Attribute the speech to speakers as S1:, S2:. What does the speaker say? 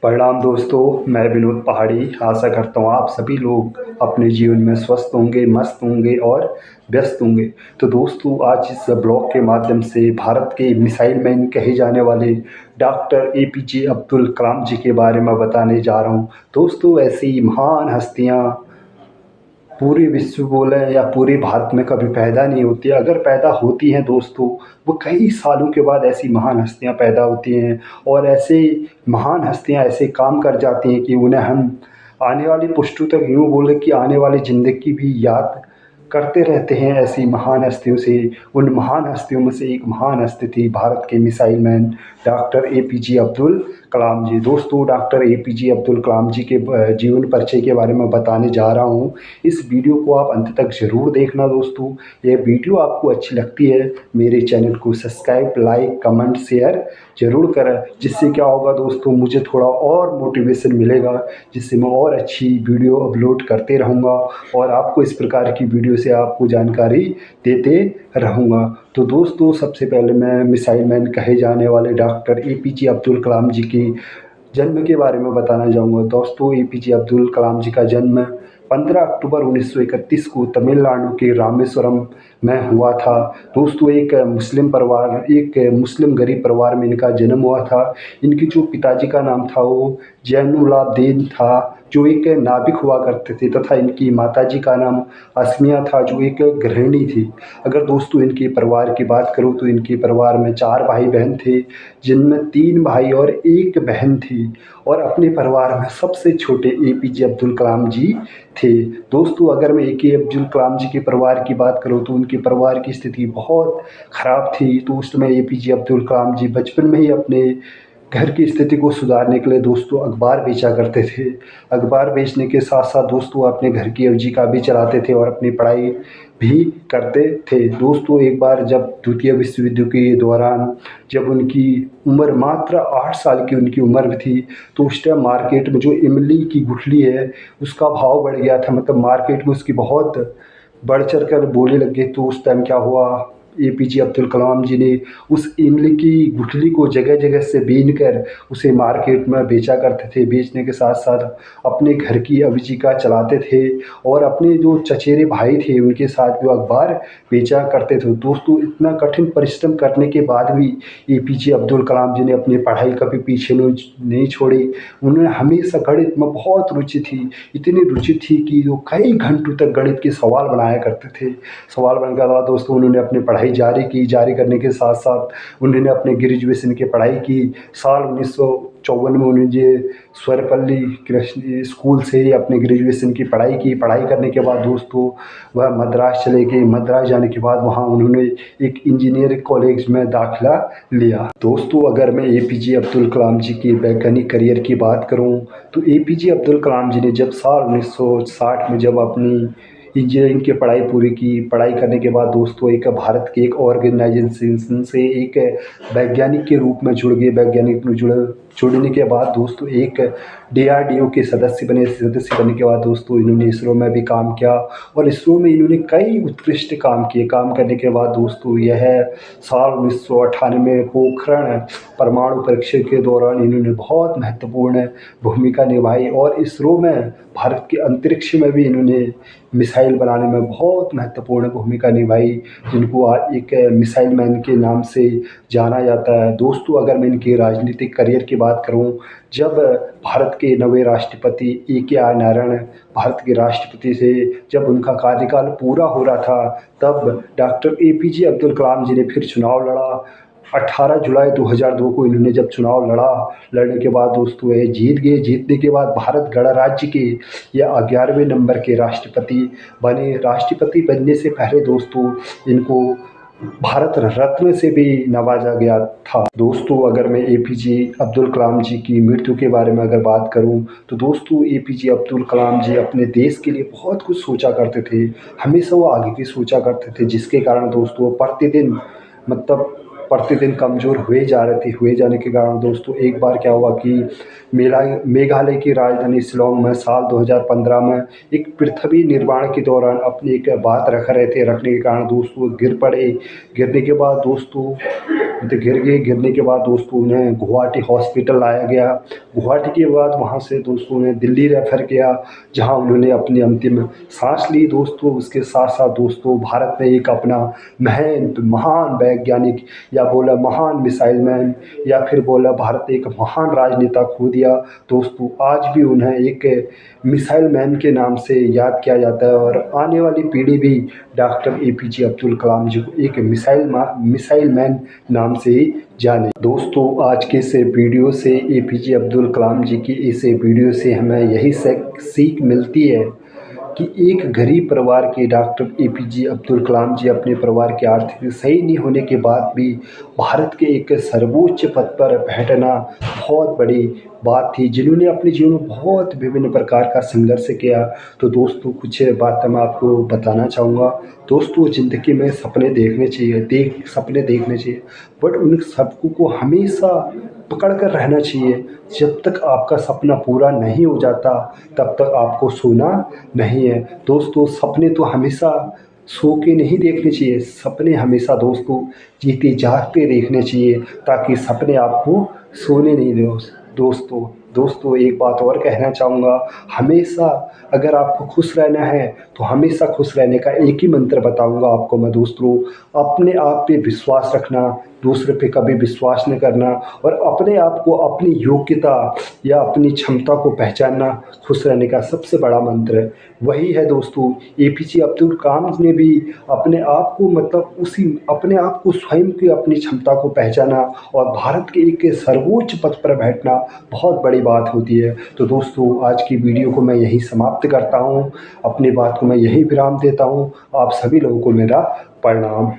S1: प्रणाम दोस्तों, मैं विनोद पहाड़ी आशा करता हूँ आप सभी लोग अपने जीवन में स्वस्थ होंगे, मस्त होंगे और व्यस्त होंगे। तो दोस्तों, आज इस ब्लॉग के माध्यम से भारत के मिसाइल मैन कहे जाने वाले डॉक्टर एपीजे अब्दुल कलाम जी के बारे में बताने जा रहा हूँ। दोस्तों, ऐसी ही महान हस्तियाँ पूरे विश्व बोलें या पूरे भारत में कभी पैदा नहीं होती। अगर पैदा होती हैं दोस्तों, वो कई सालों के बाद ऐसी महान हस्तियाँ पैदा होती हैं और ऐसे महान हस्तियाँ ऐसे काम कर जाती हैं कि उन्हें हम आने वाली पुश्तों तक यूँ बोले कि आने वाली ज़िंदगी भी याद करते रहते हैं ऐसी महान हस्तियों से। उन महान हस्तियों में से एक महान हस्ती थी भारत के missile man doctor APJ Abdul Kalam ji. दोस्तों, डॉक्टर एपीजे अब्दुल कलाम जी के जीवन परिचय के बारे में बताने जा रहा हूँ। इस वीडियो को आप अंत तक ज़रूर देखना दोस्तों। ये वीडियो आपको अच्छी लगती है, मेरे चैनल को सब्सक्राइब, लाइक, कमेंट, शेयर ज़रूर करें। जिससे क्या होगा दोस्तों, मुझे थोड़ा और मोटिवेशन मिलेगा, जिससे मैं और अच्छी वीडियो अपलोड करते रहूँगा और आपको इस प्रकार की वीडियो से आपको जानकारी देते रहूँगा। तो दोस्तों, सबसे पहले मैं मिसाइल मैन कहे जाने वाले डॉक्टर एपीजे अब्दुल कलाम जी की जन्म के बारे में बताना चाहूँगा। दोस्तों, एपीजे अब्दुल कलाम जी का जन्म 15 अक्टूबर 1931 को तमिलनाडु के रामेश्वरम में हुआ था। दोस्तों, एक मुस्लिम गरीब परिवार में इनका जन्म हुआ था। इनके जो पिताजी का नाम था वो जैनुलाब्दीन था, जो एक नाविक हुआ करते थे, तथा इनकी माताजी का नाम अस्मिया था, जो एक गृहिणी थी। अगर दोस्तों इनके परिवार की बात करूँ तो इनके परिवार में 4 भाई-बहन थे, जिनमें 3 भाई और 1 बहन थी और अपने परिवार में सबसे छोटे एपीजे अब्दुल कलाम जी थे। दोस्तों, अगर मैं एके अब्दुल कलाम जी के परिवार की बात करूँ तो उनके परिवार की स्थिति बहुत ख़राब थी। तो उस समय एपीजे अब्दुल कलाम जी बचपन में ही अपने घर की स्थिति को सुधारने के लिए दोस्तों अखबार बेचा करते थे। अखबार बेचने के साथ-साथ दोस्तों अपने घर की आजीविका भी चलाते थे और अपनी पढ़ाई भी करते थे। दोस्तों, एक बार जब द्वितीय विश्व युद्ध के दौरान जब उनकी उम्र मात्र 8 साल की उनकी उम्र थी, तो उस टाइम मार्केट में जो इमली की गुठली है, उसका भाव बढ़ गया था। मतलब मार्केट में उसकी बहुत बढ़-चढ़ कर बोलने लग गए। तो उस टाइम क्या हुआ, एपीजे अब्दुल कलाम जी ने उस इमली की गुठली को जगह-जगह से बीन कर उसे मार्केट में बेचा करते थे। बेचने के साथ-साथ अपने घर की आजीविका चलाते थे और अपने जो चचेरे भाई थे, उनके साथ भी अखबार बेचा करते थे। दोस्तों, इतना कठिन परिश्रम करने के बाद भी एपीजे अब्दुल कलाम जी ने अपनी पढ़ाई कभी पीछे नहीं छोड़ी। उन्हें हमेशा गणित में बहुत रुचि थी, इतनी रुचि थी कि वो कई घंटों तक गणित के सवाल बनाया करते थे। सवाल बनने के बाद दोस्तों उन्होंने अपनी पढ़ाई जारी की। जारी करने के साथ-साथ उन्होंने अपने ग्रेजुएशन की पढ़ाई की। साल 1954 में उन्होंने सर्वपल्ली कृष्ण स्कूल से ही अपनी ग्रेजुएशन की पढ़ाई की। पढ़ाई करने के बाद दोस्तों वह मद्रास चले गए। मद्रास जाने के बाद वहाँ उन्होंने एक इंजीनियरिंग कॉलेज में दाखिला लिया। दोस्तों, अगर मैं एपीजे अब्दुल कलाम जी के वैज्ञानिक करियर की बात करूँ तो एपीजे अब्दुल कलाम जी ने जब साल 1960 में जब अपनी इंजीनियरिंग की पढ़ाई पूरी की। पढ़ाई करने के बाद दोस्तों एक भारत के एक ऑर्गेनाइजेशन से एक वैज्ञानिक के रूप में जुड़ गए। वैज्ञानिक में जुड़ने के बाद दोस्तों एक डीआरडीओ के सदस्य बने। सदस्य बनने के बाद दोस्तों इन्होंने इसरो में भी काम किया और इसरो में इन्होंने कई उत्कृष्ट काम किए। काम करने के बाद दोस्तों यह साल 1998 में पोखरण परमाणु परीक्षण के दौरान इन्होंने बहुत महत्वपूर्ण भूमिका निभाई और इसरो में भारत के अंतरिक्ष में भी इन्होंने मिसाइल बनाने में बहुत महत्वपूर्ण भूमिका निभाई, जिनको आज एक मिसाइल मैन के नाम से जाना जाता है। दोस्तों, अगर मैं इनके राजनीतिक करियर की बात करूं, जब भारत के नवे राष्ट्रपति ए.के.आर. नारायण भारत के राष्ट्रपति से जब उनका कार्यकाल पूरा हो रहा था, तब डॉक्टर एपीजे अब्दुल कलाम जी ने फिर चुनाव लड़ा। 18 जुलाई 2002 को इन्होंने जब चुनाव लड़ा, लड़ने के बाद दोस्तों ये जीत गए। जीतने के बाद भारत गणराज्य के या 11वें नंबर के राष्ट्रपति बने। राष्ट्रपति बनने से पहले दोस्तों इनको भारत रत्न से भी नवाजा गया था। दोस्तों, अगर मैं एपीजे अब्दुल कलाम जी की मृत्यु के बारे में अगर बात करूं तो दोस्तों एपीजे अब्दुल कलाम जी अपने देश के लिए बहुत कुछ सोचा करते थे। हमेशा वो आगे की सोचा करते थे, जिसके कारण दोस्तों वो प्रतिदिन मतलब प्रतिदिन कमज़ोर हुए जा रहे थे। हुए जाने के कारण दोस्तों एक बार क्या हुआ कि मेघालय की राजधानी शिलांग में साल 2015 में एक पृथ्वी निर्माण के दौरान अपनी एक बात रख रहे थे। रखने के कारण दोस्तों गिर पड़े। गिरने के बाद दोस्तों तो गिर गए। गिरने के बाद दोस्तों उन्हें गुवाहाटी हॉस्पिटल लाया गया। गुवाहाटी के बाद वहाँ से दोस्तों उन्हें दिल्ली रेफ़र किया, जहाँ उन्होंने अपनी अंतिम सांस ली दोस्तों। उसके साथ साथ दोस्तों भारत ने एक अपना महान वैज्ञानिक, या बोला महान मिसाइल मैन, या फिर बोला भारत एक महान राजनेता खो दिया दोस्तों। आज भी उन्हें एक मिसाइल मैन के नाम से याद किया जाता है, और आने वाली पीढ़ी भी डॉक्टर एपीजे अब्दुल कलाम जी को एक मिसाइल मैन नाम से ही जाने। दोस्तों आज के इस वीडियो से, एपीजे अब्दुल कलाम जी की इस वीडियो से हमें यही सीख मिलती है कि एक गरीब परिवार के डॉक्टर एपीजे अब्दुल कलाम जी अपने परिवार के आर्थिक सही नहीं होने के बाद भी भारत के एक सर्वोच्च पद पर बैठना बहुत बड़ी बात थी, जिन्होंने अपने जीवन में बहुत विभिन्न प्रकार का संघर्ष किया। तो दोस्तों कुछ बातें मैं आपको बताना चाहूँगा। दोस्तों ज़िंदगी में सपने देखने चाहिए, बट उन सबको को हमेशा पकड़ कर रहना चाहिए। जब तक आपका सपना पूरा नहीं हो जाता तब तक आपको सोना नहीं है। दोस्तों सपने तो हमेशा सो के नहीं देखने चाहिए, सपने हमेशा दोस्तों जीते जागते देखने चाहिए, ताकि सपने आपको सोने नहीं दे। दोस्तों एक बात और कहना चाहूँगा, हमेशा अगर आपको खुश रहना है तो हमेशा खुश रहने का एक ही मंत्र बताऊँगा आपको मैं दोस्तों। अपने आप पे विश्वास रखना, दूसरे पे कभी विश्वास नहीं करना, और अपने आप को, अपनी योग्यता या अपनी क्षमता को पहचानना खुश रहने का सबसे बड़ा मंत्र वही है दोस्तों। एपीजे अब्दुल कलाम ने भी अपने आप को अपने आप को स्वयं की अपनी क्षमता को पहचाना, और भारत के एक सर्वोच्च पद पर बैठना बहुत बड़ी बात होती है। तो दोस्तों आज की वीडियो को मैं यहीं समाप्त करता हूँ, अपनी बात को मैं यहीं विराम देता हूँ। आप सभी लोगों को मेरा प्रणाम।